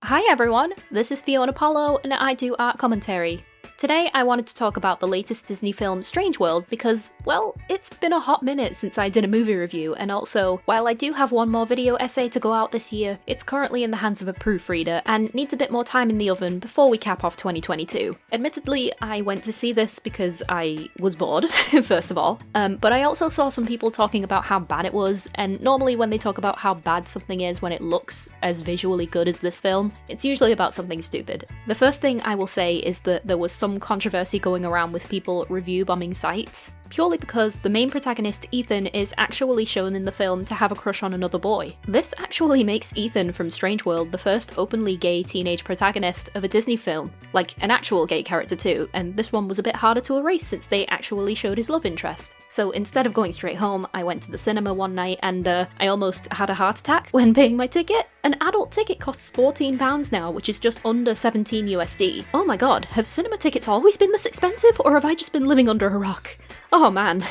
Hi everyone, this is Fiona Apollo and I do art commentary. Today I wanted to talk about the latest Disney film Strange World because, well, it's been a hot minute since I did a movie review, and also, while I do have one more video essay to go out this year, it's currently in the hands of a proofreader and needs a bit more time in the oven before we cap off 2022. Admittedly, I went to see this because I was bored, first of all, but I also saw some people talking about how bad it was, and normally when they talk about how bad something is when it looks as visually good as this film, it's usually about something stupid. The first thing I will say is that there was some controversy going around with people review bombing sites, purely because the main protagonist, Ethan, is actually shown in the film to have a crush on another boy. This actually makes Ethan from Strange World the first openly gay teenage protagonist of a Disney film, like an actual gay character too, and this one was a bit harder to erase since they actually showed his love interest. So instead of going straight home, I went to the cinema one night and I almost had a heart attack when paying my ticket. An adult ticket costs £14 now, which is just under 17 USD. Oh my god, have cinema tickets always been this expensive, or have I just been living under a rock? Oh man.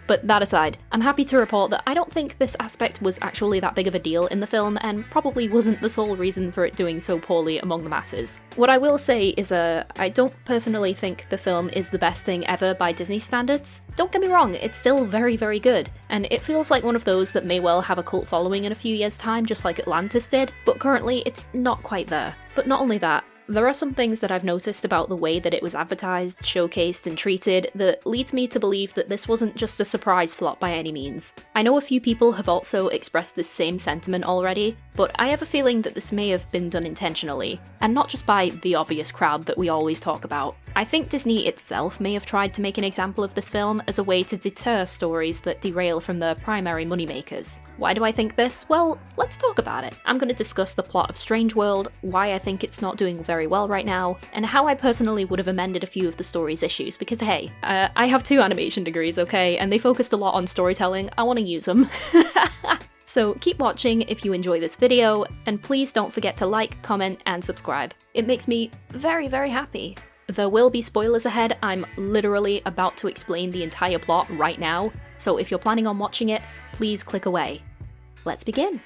But that aside, I'm happy to report that I don't think this aspect was actually that big of a deal in the film, and probably wasn't the sole reason for it doing so poorly among the masses. What I will say is I don't personally think the film is the best thing ever by Disney standards. Don't get me wrong, it's still very, very good, and it feels like one of those that may well have a cult following in a few years' time, just like Atlantis did, but currently it's not quite there. But not only that, there are some things that I've noticed about the way that it was advertised, showcased, and treated that leads me to believe that this wasn't just a surprise flop by any means. I know a few people have also expressed this same sentiment already, but I have a feeling that this may have been done intentionally, and not just by the obvious crowd that we always talk about. I think Disney itself may have tried to make an example of this film as a way to deter stories that derail from their primary moneymakers. Why do I think this? Well, let's talk about it. I'm going to discuss the plot of Strange World, why I think it's not doing very well right now, and how I personally would have amended a few of the story's issues, because hey, I have 2 animation degrees, okay, and they focused a lot on storytelling. I want to use them. So keep watching if you enjoy this video, and please don't forget to like, comment, and subscribe. It makes me very, very happy. There will be spoilers ahead. I'm literally about to explain the entire plot right now, so if you're planning on watching it, please click away. Let's begin.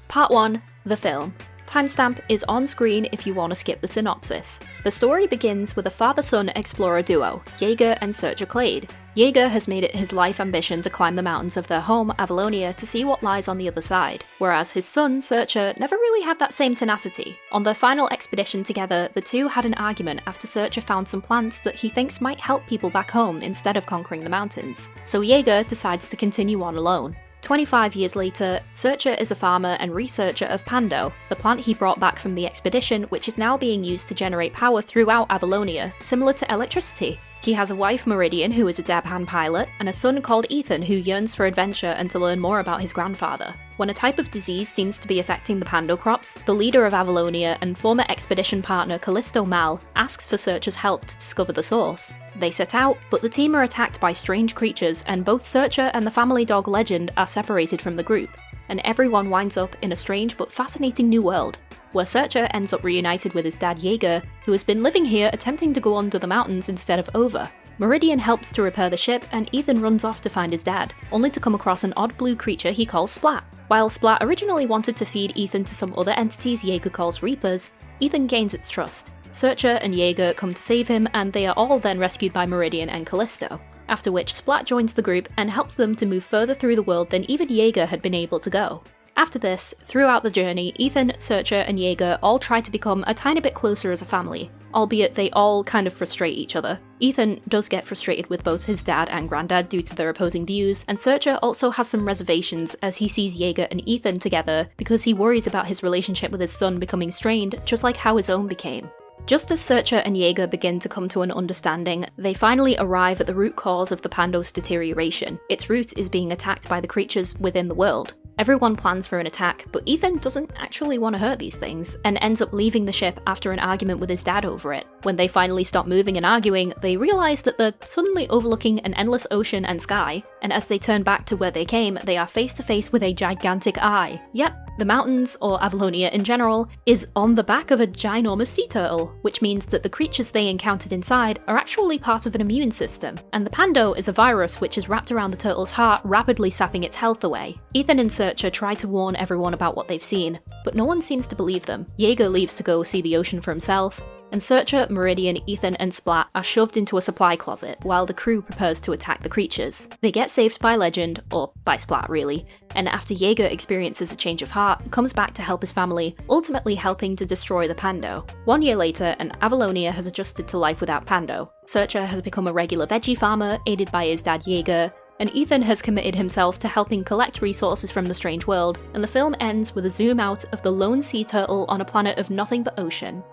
Part 1, the film. Timestamp is on screen if you want to skip the synopsis. The story begins with a father-son explorer duo, Jaeger and Searcher Clade. Jaeger has made it his life ambition to climb the mountains of their home, Avalonia, to see what lies on the other side, whereas his son, Searcher, never really had that same tenacity. On their final expedition together, the two had an argument after Searcher found some plants that he thinks might help people back home instead of conquering the mountains, so Jaeger decides to continue on alone. 25 years later, Searcher is a farmer and researcher of Pando, the plant he brought back from the expedition, which is now being used to generate power throughout Avalonia, similar to electricity. He has a wife, Meridian, who is a dab-hand pilot, and a son called Ethan who yearns for adventure and to learn more about his grandfather. When a type of disease seems to be affecting the Pando crops, the leader of Avalonia and former expedition partner Callisto Mal asks for Searcher's help to discover the source. They set out, but the team are attacked by strange creatures, and both Searcher and the family dog Legend are separated from the group, and everyone winds up in a strange but fascinating new world, where Searcher ends up reunited with his dad Jaeger, who has been living here attempting to go under the mountains instead of over. Meridian helps to repair the ship, and Ethan runs off to find his dad, only to come across an odd blue creature he calls Splat. While Splat originally wanted to feed Ethan to some other entities Jaeger calls Reapers, Ethan gains its trust. Searcher and Jaeger come to save him, and they are all then rescued by Meridian and Callisto, after which Splat joins the group and helps them to move further through the world than even Jaeger had been able to go. After this, throughout the journey, Ethan, Searcher, and Jaeger all try to become a tiny bit closer as a family, albeit they all kind of frustrate each other. Ethan does get frustrated with both his dad and granddad due to their opposing views, and Searcher also has some reservations as he sees Jaeger and Ethan together because he worries about his relationship with his son becoming strained, just like how his own became. Just as Searcher and Jaeger begin to come to an understanding, they finally arrive at the root cause of the Pando's deterioration. Its root is being attacked by the creatures within the world. Everyone plans for an attack, but Ethan doesn't actually want to hurt these things, and ends up leaving the ship after an argument with his dad over it. When they finally stop moving and arguing, they realize that they're suddenly overlooking an endless ocean and sky, and as they turn back to where they came, they are face to face with a gigantic eye. Yep, the mountains, or Avalonia in general, is on the back of a ginormous sea turtle, which means that the creatures they encountered inside are actually part of an immune system, and the pando is a virus which is wrapped around the turtle's heart, rapidly sapping its health away. Ethan and Searcher try to warn everyone about what they've seen, but no one seems to believe them. Jaeger leaves to go see the ocean for himself, and Searcher, Meridian, Ethan, and Splat are shoved into a supply closet while the crew prepares to attack the creatures. They get saved by Legend, or by Splat really, and after Jaeger experiences a change of heart, comes back to help his family, ultimately helping to destroy the pando. 1 year later, and Avalonia has adjusted to life without pando. Searcher has become a regular veggie farmer, aided by his dad Jaeger, and Ethan has committed himself to helping collect resources from the strange world, and the film ends with a zoom out of the lone sea turtle on a planet of nothing but ocean.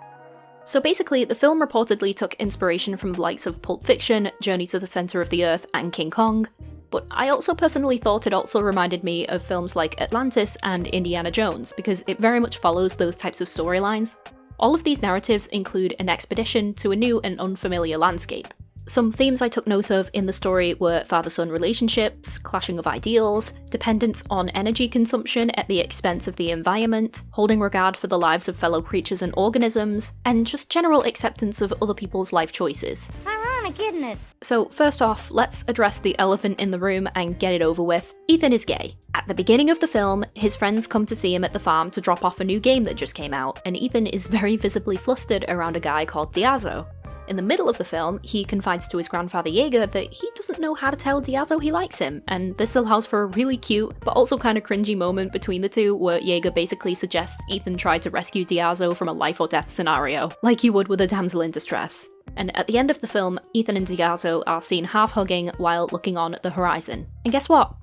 So basically, the film reportedly took inspiration from the likes of Pulp Fiction, Journey to the Center of the Earth, and King Kong, but I also personally thought it also reminded me of films like Atlantis and Indiana Jones, because it very much follows those types of storylines. All of these narratives include an expedition to a new and unfamiliar landscape. Some themes I took note of in the story were father-son relationships, clashing of ideals, dependence on energy consumption at the expense of the environment, holding regard for the lives of fellow creatures and organisms, and just general acceptance of other people's life choices. Ironic, isn't it? So first off, let's address the elephant in the room and get it over with. Ethan is gay. At the beginning of the film, his friends come to see him at the farm to drop off a new game that just came out, and Ethan is very visibly flustered around a guy called Diazo. In the middle of the film, he confides to his grandfather Jaeger that he doesn't know how to tell Diazo he likes him, and this allows for a really cute, but also kind of cringy moment between the two where Jaeger basically suggests Ethan try to rescue Diazo from a life or death scenario, like you would with a damsel in distress. And at the end of the film, Ethan and Diazo are seen half-hugging while looking on at the horizon. And guess what?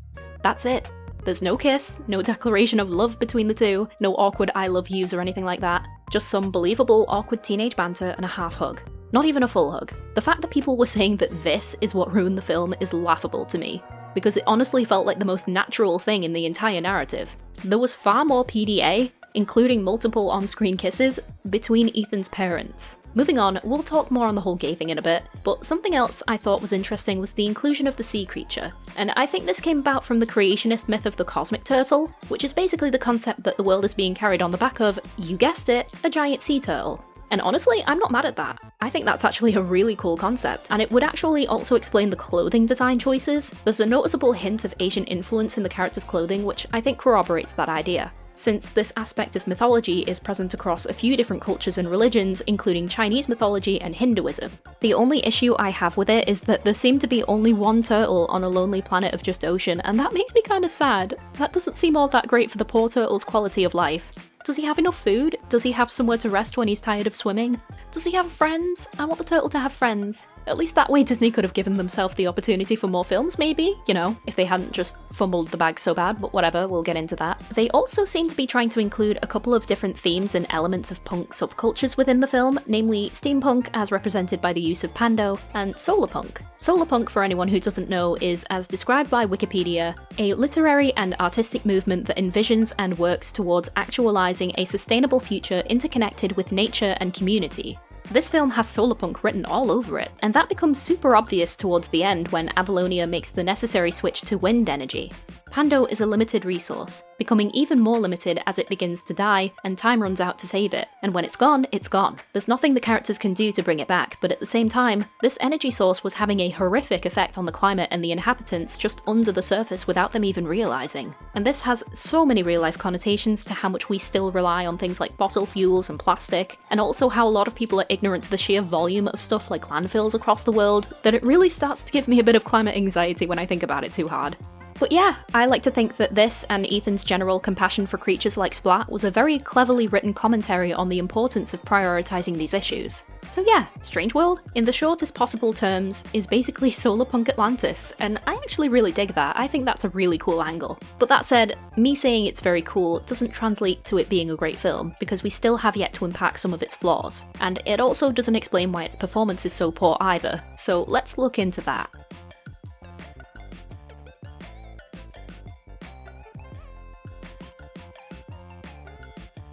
That's it. There's no kiss, no declaration of love between the two, no awkward I love yous or anything like that, just some believable awkward teenage banter and a half-hug. Not even a full hug. The fact that people were saying that this is what ruined the film is laughable to me, because it honestly felt like the most natural thing in the entire narrative. There was far more PDA, including multiple on-screen kisses, between Ethan's parents. Moving on, we'll talk more on the whole gay thing in a bit, but something else I thought was interesting was the inclusion of the sea creature. And I think this came about from the creationist myth of the cosmic turtle, which is basically the concept that the world is being carried on the back of, you guessed it, a giant sea turtle. And honestly, I'm not mad at that. I think that's actually a really cool concept, and it would actually also explain the clothing design choices. There's a noticeable hint of Asian influence in the character's clothing, which I think corroborates that idea, since this aspect of mythology is present across a few different cultures and religions, including Chinese mythology and Hinduism. The only issue I have with it is that there seemed to be only one turtle on a lonely planet of just ocean, and that makes me kinda sad. That doesn't seem all that great for the poor turtle's quality of life. Does he have enough food? Does he have somewhere to rest when he's tired of swimming? Does he have friends? I want the turtle to have friends. At least that way Disney could have given themselves the opportunity for more films, maybe? You know, if they hadn't just fumbled the bag so bad, but whatever, we'll get into that. They also seem to be trying to include a couple of different themes and elements of punk subcultures within the film, namely steampunk as represented by the use of pando, and solarpunk. Solarpunk, for anyone who doesn't know, is, as described by Wikipedia, a literary and artistic movement that envisions and works towards actualizing a sustainable future interconnected with nature and community. This film has solarpunk written all over it, and that becomes super obvious towards the end when Avalonia makes the necessary switch to wind energy. Pando is a limited resource, becoming even more limited as it begins to die and time runs out to save it, and when it's gone, it's gone. There's nothing the characters can do to bring it back, but at the same time, this energy source was having a horrific effect on the climate and the inhabitants just under the surface without them even realizing. And this has so many real-life connotations to how much we still rely on things like fossil fuels and plastic, and also how a lot of people are ignorant to the sheer volume of stuff like landfills across the world, that it really starts to give me a bit of climate anxiety when I think about it too hard. But yeah, I like to think that this and Ethan's general compassion for creatures like Splat was a very cleverly written commentary on the importance of prioritizing these issues. So yeah, Strange World, in the shortest possible terms, is basically solarpunk Atlantis, and I actually really dig that. I think that's a really cool angle. But that said, me saying it's very cool doesn't translate to it being a great film, because we still have yet to unpack some of its flaws, and it also doesn't explain why its performance is so poor either, so let's look into that.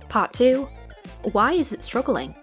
Part 2. Why is it struggling?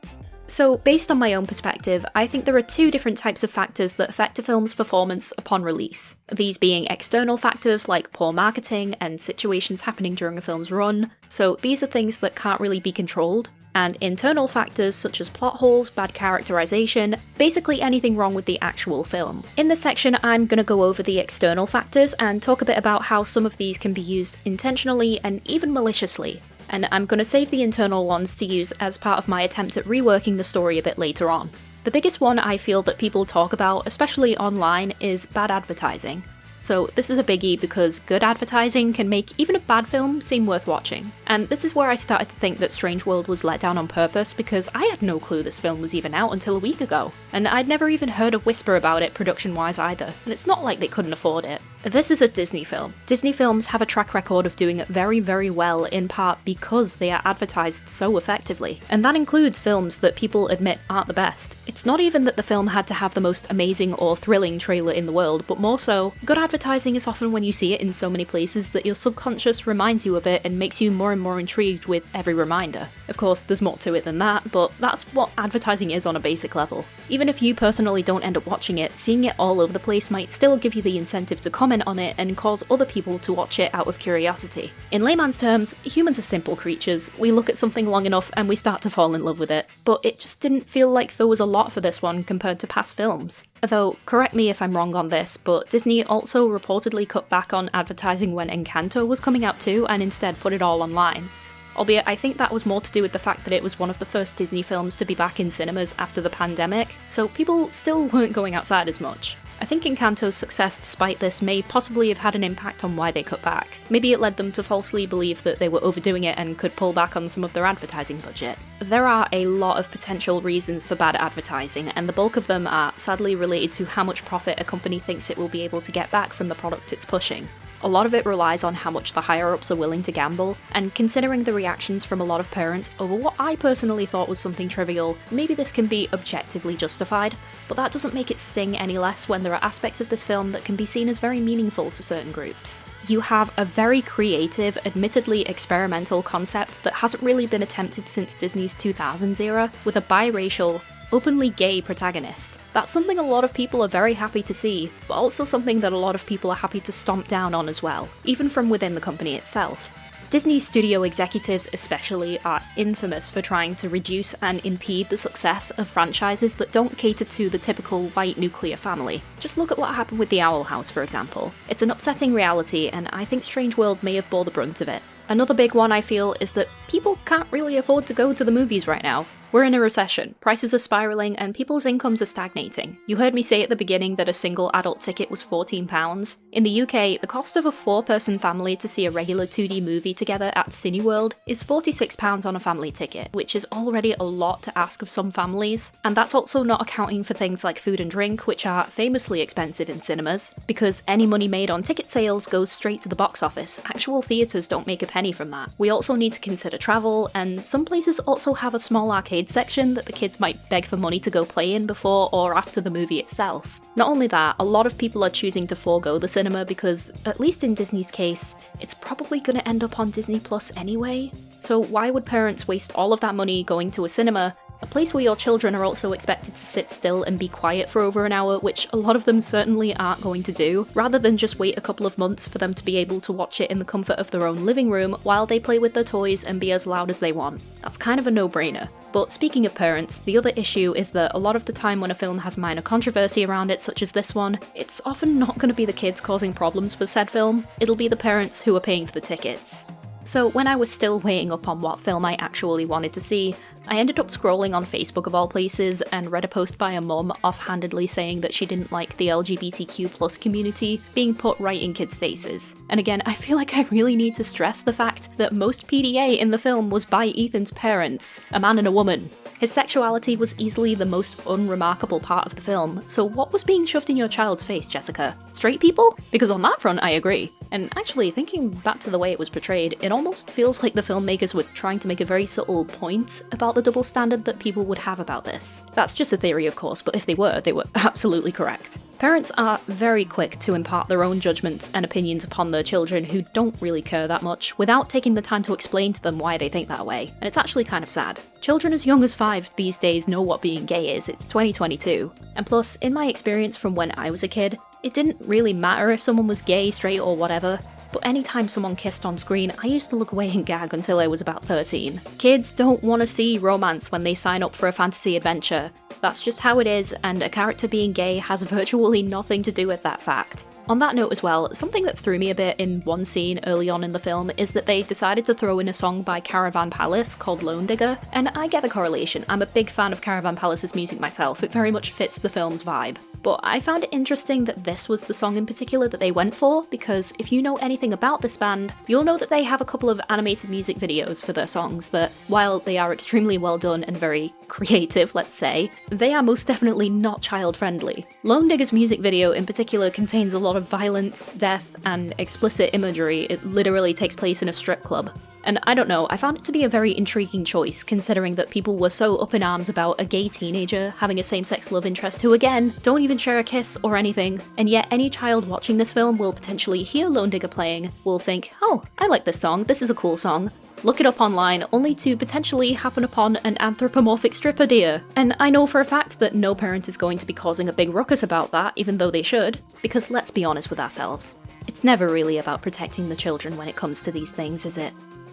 So, based on my own perspective, I think there are two different types of factors that affect a film's performance upon release. These being external factors like poor marketing and situations happening during a film's run, so these are things that can't really be controlled, and internal factors such as plot holes, bad characterization, basically anything wrong with the actual film. In this section, I'm going to go over the external factors and talk a bit about how some of these can be used intentionally and even maliciously. And I'm going to save the internal ones to use as part of my attempt at reworking the story a bit later on. The biggest one I feel that people talk about, especially online, is bad advertising. So this is a biggie because good advertising can make even a bad film seem worth watching. And this is where I started to think that Strange World was let down on purpose because I had no clue this film was even out until a week ago. And I'd never even heard a whisper about it production-wise either, and it's not like they couldn't afford it. This is a Disney film. Disney films have a track record of doing it very, very well in part because they are advertised so effectively. And that includes films that people admit aren't the best. It's not even that the film had to have the most amazing or thrilling trailer in the world, but more so, good advertising is often when you see it in so many places that your subconscious reminds you of it and makes you more and more intrigued with every reminder. Of course, there's more to it than that, but that's what advertising is on a basic level. Even if you personally don't end up watching it, seeing it all over the place might still give you the incentive to comment on it and cause other people to watch it out of curiosity. In layman's terms, humans are simple creatures. We look at something long enough and we start to fall in love with it. But it just didn't feel like there was a lot for this one compared to past films. Though, correct me if I'm wrong on this, but Disney also reportedly cut back on advertising when Encanto was coming out too, and instead put it all online. Albeit, I think that was more to do with the fact that it was one of the first Disney films to be back in cinemas after the pandemic, so people still weren't going outside as much. I think Encanto's success despite this may possibly have had an impact on why they cut back. Maybe it led them to falsely believe that they were overdoing it and could pull back on some of their advertising budget. There are a lot of potential reasons for bad advertising, and the bulk of them are sadly related to how much profit a company thinks it will be able to get back from the product it's pushing. A lot of it relies on how much the higher-ups are willing to gamble, and considering the reactions from a lot of parents over what I personally thought was something trivial, maybe this can be objectively justified, but that doesn't make it sting any less when there are aspects of this film that can be seen as very meaningful to certain groups. You have a very creative, admittedly experimental concept that hasn't really been attempted since Disney's 2000s era, with a biracial, openly gay protagonist. That's something a lot of people are very happy to see, but also something that a lot of people are happy to stomp down on as well, even from within the company itself. Disney studio executives especially are infamous for trying to reduce and impede the success of franchises that don't cater to the typical white nuclear family. Just look at what happened with The Owl House, for example. It's an upsetting reality, and I think Strange World may have bore the brunt of it. Another big one I feel is that people can't really afford to go to the movies right now. We're in a recession, prices are spiralling, and people's incomes are stagnating. You heard me say at the beginning that a single adult ticket was £14. In the UK, the cost of a 4-person family to see a regular 2D movie together at Cineworld is £46 on a family ticket, which is already a lot to ask of some families. And that's also not accounting for things like food and drink, which are famously expensive in cinemas, because any money made on ticket sales goes straight to the box office. Actual theatres don't make a penny from that. We also need to consider travel, and some places also have a small arcade section that the kids might beg for money to go play in before or after the movie itself. Not only that, a lot of people are choosing to forego the cinema because, at least in Disney's case, it's probably going to end up on Disney Plus anyway. So why would parents waste all of that money going to a cinema, a place where your children are also expected to sit still and be quiet for over an hour, which a lot of them certainly aren't going to do, rather than just wait a couple of months for them to be able to watch it in the comfort of their own living room while they play with their toys and be as loud as they want. That's kind of a no-brainer. But speaking of parents, the other issue is that a lot of the time when a film has minor controversy around it, such as this one, it's often not going to be the kids causing problems for said film, it'll be the parents who are paying for the tickets. So when I was still weighing up on what film I actually wanted to see, I ended up scrolling on Facebook of all places and read a post by a mum offhandedly saying that she didn't like the LGBTQ+ community being put right in kids' faces. And again, I feel like I really need to stress the fact that most PDA in the film was by Ethan's parents, a man and a woman. His sexuality was easily the most unremarkable part of the film, so what was being shoved in your child's face, Jessica? Straight people? Because on that front, I agree. And actually, thinking back to the way it was portrayed, it almost feels like the filmmakers were trying to make a very subtle point about the double standard that people would have about this. That's just a theory, of course, but if they were absolutely correct. Parents are very quick to impart their own judgments and opinions upon their children who don't really care that much, without taking the time to explain to them why they think that way, and it's actually kind of sad. Children as young as 5 these days know what being gay is, it's 2022. And plus, in my experience from when I was a kid, it didn't really matter if someone was gay, straight, or whatever, but anytime someone kissed on screen, I used to look away and gag until I was about 13. Kids don't want to see romance when they sign up for a fantasy adventure. That's just how it is, and a character being gay has virtually nothing to do with that fact. On that note as well, something that threw me a bit in one scene early on in the film is that they decided to throw in a song by Caravan Palace called Lone Digger, and I get the correlation. I'm a big fan of Caravan Palace's music myself, it very much fits the film's vibe. But I found it interesting that this was the song in particular that they went for, because if you know anything about this band, you'll know that they have a couple of animated music videos for their songs that, while they are extremely well done and very creative, let's say, they are most definitely not child-friendly. Lone Digger's music video in particular contains a lot of violence, death, and explicit imagery. It literally takes place in a strip club. And I don't know, I found it to be a very intriguing choice, considering that people were so up in arms about a gay teenager having a same-sex love interest who, again, don't even share a kiss or anything, and yet any child watching this film will potentially hear Lone Digger playing, will think, oh, I like this song, this is a cool song, look it up online, only to potentially happen upon an anthropomorphic stripper deer. And I know for a fact that no parent is going to be causing a big ruckus about that, even though they should, because let's be honest with ourselves. It's never really about protecting the children when it comes to these things, is it?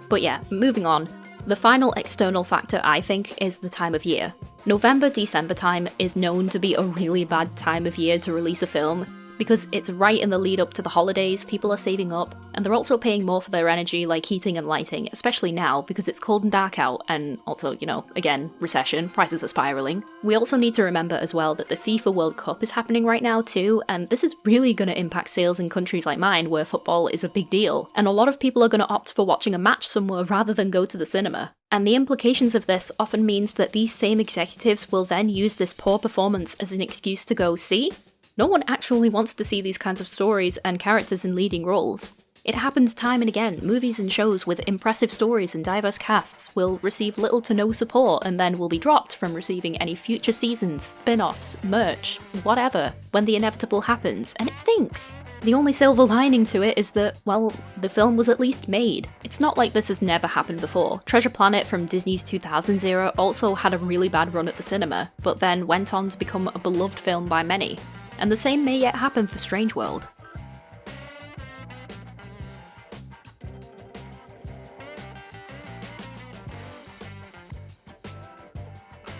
But yeah, moving on. The final external factor, I think, is the time of year. November-December time is known to be a really bad time of year to release a film, because it's right in the lead up to the holidays, people are saving up, and they're also paying more for their energy like heating and lighting, especially now because it's cold and dark out, and also, you know, again, recession, prices are spiraling. We also need to remember as well that the FIFA World Cup is happening right now too, and this is really going to impact sales in countries like mine where football is a big deal, and a lot of people are going to opt for watching a match somewhere rather than go to the cinema. And the implications of this often means that these same executives will then use this poor performance as an excuse to go, see? No one actually wants to see these kinds of stories and characters in leading roles. It happens time and again. Movies and shows with impressive stories and diverse casts will receive little to no support and then will be dropped from receiving any future seasons, spin-offs, merch, whatever, when the inevitable happens, and it stinks. The only silver lining to it is that, well, the film was at least made. It's not like this has never happened before. Treasure Planet from Disney's 2000s era also had a really bad run at the cinema, but then went on to become a beloved film by many. And the same may yet happen for Strange World.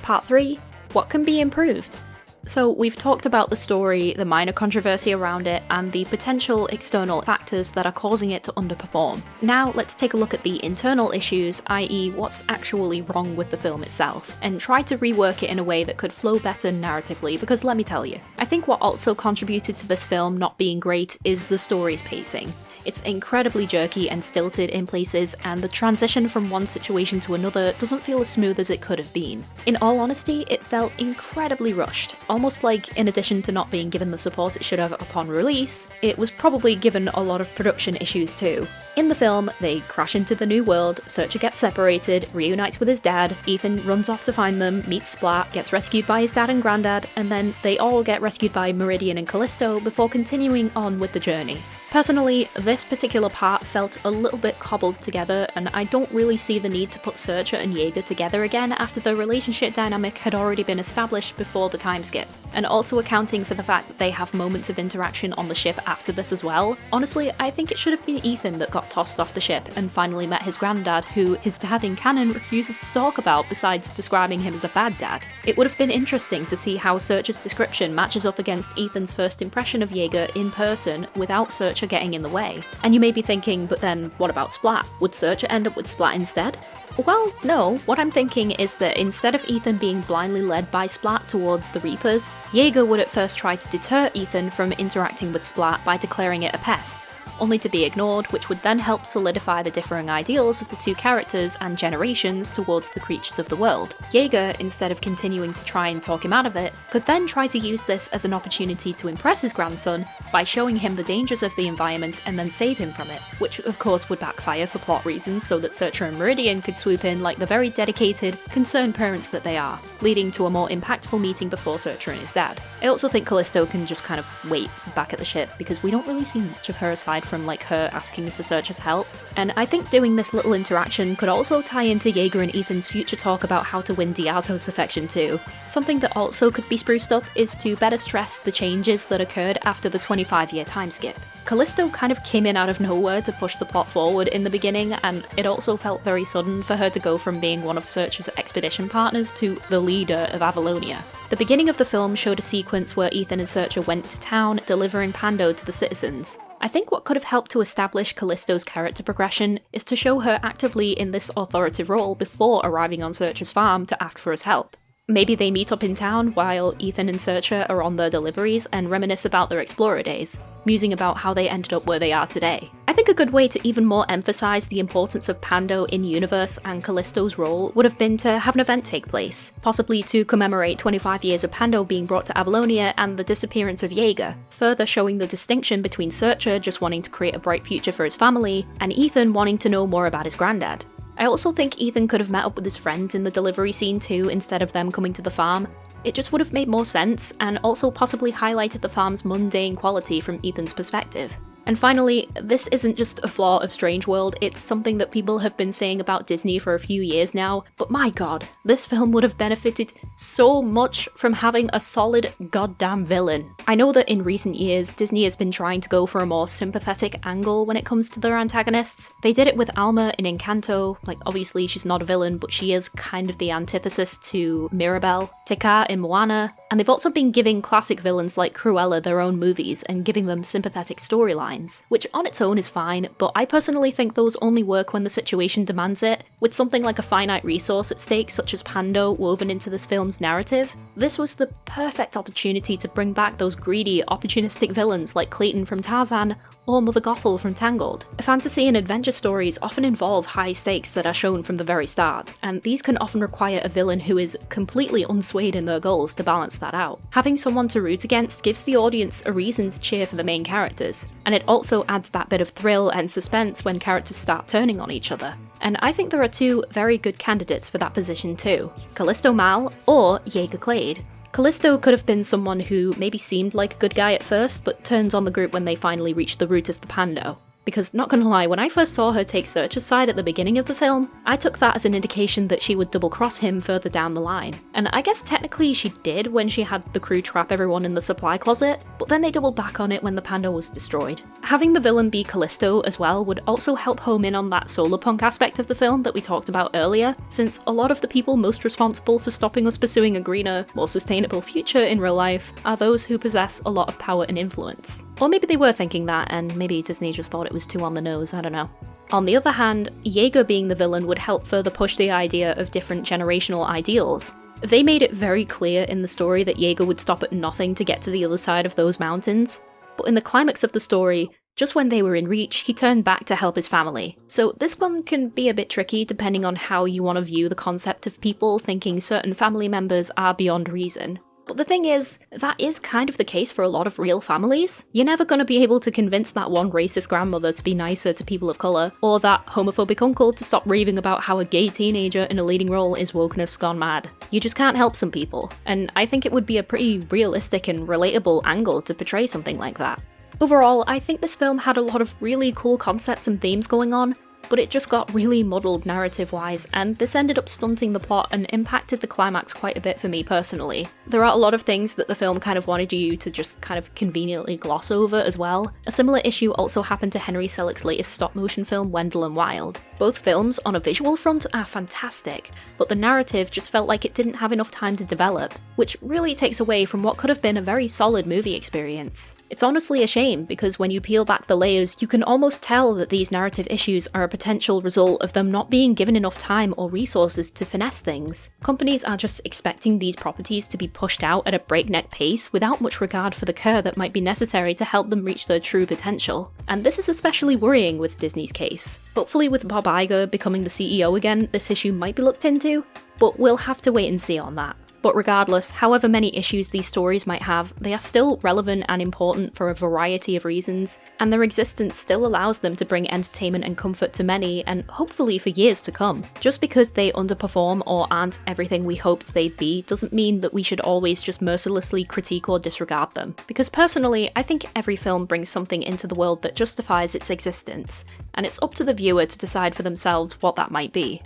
Part 3. What can be improved? So we've talked about the story, the minor controversy around it, and the potential external factors that are causing it to underperform. Now let's take a look at the internal issues, i.e. what's actually wrong with the film itself, and try to rework it in a way that could flow better narratively, because let me tell you, I think what also contributed to this film not being great is the story's pacing. It's incredibly jerky and stilted in places, and the transition from one situation to another doesn't feel as smooth as it could have been. In all honesty, it felt incredibly rushed, almost like in addition to not being given the support it should have upon release, it was probably given a lot of production issues too. In the film, they crash into the new world, Searcher gets separated, reunites with his dad, Ethan runs off to find them, meets Splat, gets rescued by his dad and granddad, and then they all get rescued by Meridian and Callisto before continuing on with the journey. Personally, this particular part felt a little bit cobbled together, and I don't really see the need to put Searcher and Jaeger together again after the relationship dynamic had already been established before the time skip. And also accounting for the fact that they have moments of interaction on the ship after this as well. Honestly, I think it should have been Ethan that got tossed off the ship and finally met his granddad, who his dad in canon refuses to talk about besides describing him as a bad dad. It would have been interesting to see how Searcher's description matches up against Ethan's first impression of Jaeger in person without Searcher getting in the way. And you may be thinking, but then what about Splat? Would Searcher end up with Splat instead? Well, no. What I'm thinking is that instead of Ethan being blindly led by Splat towards the Reapers, Jaeger would at first try to deter Ethan from interacting with Splat by declaring it a pest. only to be ignored, which would then help solidify the differing ideals of the two characters and generations towards the creatures of the world. Jaeger, instead of continuing to try and talk him out of it, could then try to use this as an opportunity to impress his grandson by showing him the dangers of the environment and then save him from it, which of course would backfire for plot reasons so that Searcher and Meridian could swoop in like the very dedicated, concerned parents that they are, leading to a more impactful meeting before Searcher and his dad. I also think Callisto can just kind of wait back at the ship because we don't really see much of her aside from like her asking for Searcher's help, and I think doing this little interaction could also tie into Jaeger and Ethan's future talk about how to win Diazo's affection too. Something that also could be spruced up is to better stress the changes that occurred after the 25-year time skip. Callisto kind of came in out of nowhere to push the plot forward in the beginning, and it also felt very sudden for her to go from being one of Searcher's expedition partners to the leader of Avalonia. The beginning of the film showed a sequence where Ethan and Searcher went to town delivering Pando to the citizens. I think what could have helped to establish Callisto's character progression is to show her actively in this authoritative role before arriving on Searcher's farm to ask for his help. Maybe they meet up in town while Ethan and Searcher are on their deliveries and reminisce about their explorer days, musing about how they ended up where they are today. I think a good way to even more emphasize the importance of Pando in-universe and Callisto's role would have been to have an event take place, possibly to commemorate 25 years of Pando being brought to Avalonia and the disappearance of Jaeger, further showing the distinction between Searcher just wanting to create a bright future for his family, and Ethan wanting to know more about his granddad. I also think Ethan could have met up with his friends in the delivery scene too, instead of them coming to the farm. It just would have made more sense, and also possibly highlighted the farm's mundane quality from Ethan's perspective. And finally, this isn't just a flaw of Strange World, it's something that people have been saying about Disney for a few years now, but my god, this film would have benefited so much from having a solid goddamn villain. I know that in recent years, Disney has been trying to go for a more sympathetic angle when it comes to their antagonists. They did it with Alma in Encanto, like obviously she's not a villain, but she is kind of the antithesis to Mirabel, Te in Moana, and they've also been giving classic villains like Cruella their own movies and giving them sympathetic storylines, which on its own is fine, but I personally think those only work when the situation demands it. With something like a finite resource at stake such as Pando woven into this film's narrative, this was the perfect opportunity to bring back those greedy, opportunistic villains like Clayton from Tarzan or Mother Gothel from Tangled. Fantasy and adventure stories often involve high stakes that are shown from the very start, and these can often require a villain who is completely unswayed in their goals to balance that out. Having someone to root against gives the audience a reason to cheer for the main characters, and it also adds that bit of thrill and suspense when characters start turning on each other. And I think there are two very good candidates for that position too, Callisto Mal or Jaeger Clade. Callisto could have been someone who maybe seemed like a good guy at first, but turns on the group when they finally reach the root of the Pando. Because, not gonna lie, when I first saw her take Searcher's side at the beginning of the film, I took that as an indication that she would double-cross him further down the line. And I guess technically she did when she had the crew trap everyone in the supply closet, but then they doubled back on it when the Pando was destroyed. Having the villain be Callisto as well would also help home in on that solar punk aspect of the film that we talked about earlier, since a lot of the people most responsible for stopping us pursuing a greener, more sustainable future in real life are those who possess a lot of power and influence. Or maybe they were thinking that, and maybe Disney just thought it was too on the nose, I don't know. On the other hand, Jaeger being the villain would help further push the idea of different generational ideals. They made it very clear in the story that Jaeger would stop at nothing to get to the other side of those mountains, but in the climax of the story, just when they were in reach, he turned back to help his family. So this one can be a bit tricky depending on how you want to view the concept of people thinking certain family members are beyond reason. But the thing is, that is kind of the case for a lot of real families. You're never going to be able to convince that one racist grandmother to be nicer to people of colour, or that homophobic uncle to stop raving about how a gay teenager in a leading role is wokeness gone mad. You just can't help some people, and I think it would be a pretty realistic and relatable angle to portray something like that. Overall, I think this film had a lot of really cool concepts and themes going on, but it just got really muddled narrative-wise, and this ended up stunting the plot and impacted the climax quite a bit for me personally. There are a lot of things that the film kind of wanted you to just kind of conveniently gloss over as well. A similar issue also happened to Henry Selick's latest stop-motion film, Wendell and Wild. Both films, on a visual front, are fantastic, but the narrative just felt like it didn't have enough time to develop, which really takes away from what could have been a very solid movie experience. It's honestly a shame, because when you peel back the layers, you can almost tell that these narrative issues are a potential result of them not being given enough time or resources to finesse things. Companies are just expecting these properties to be pushed out at a breakneck pace without much regard for the care that might be necessary to help them reach their true potential. And this is especially worrying with Disney's case. Hopefully with Bob Iger becoming the CEO again, this issue might be looked into, but we'll have to wait and see on that. But regardless, however many issues these stories might have, they are still relevant and important for a variety of reasons, and their existence still allows them to bring entertainment and comfort to many, and hopefully for years to come. Just because they underperform or aren't everything we hoped they'd be doesn't mean that we should always just mercilessly critique or disregard them. Because personally, I think every film brings something into the world that justifies its existence, and it's up to the viewer to decide for themselves what that might be.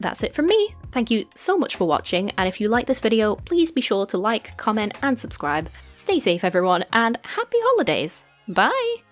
That's it from me. Thank you so much for watching, and if you like this video, please be sure to like, comment, and subscribe. Stay safe everyone, and happy holidays! Bye!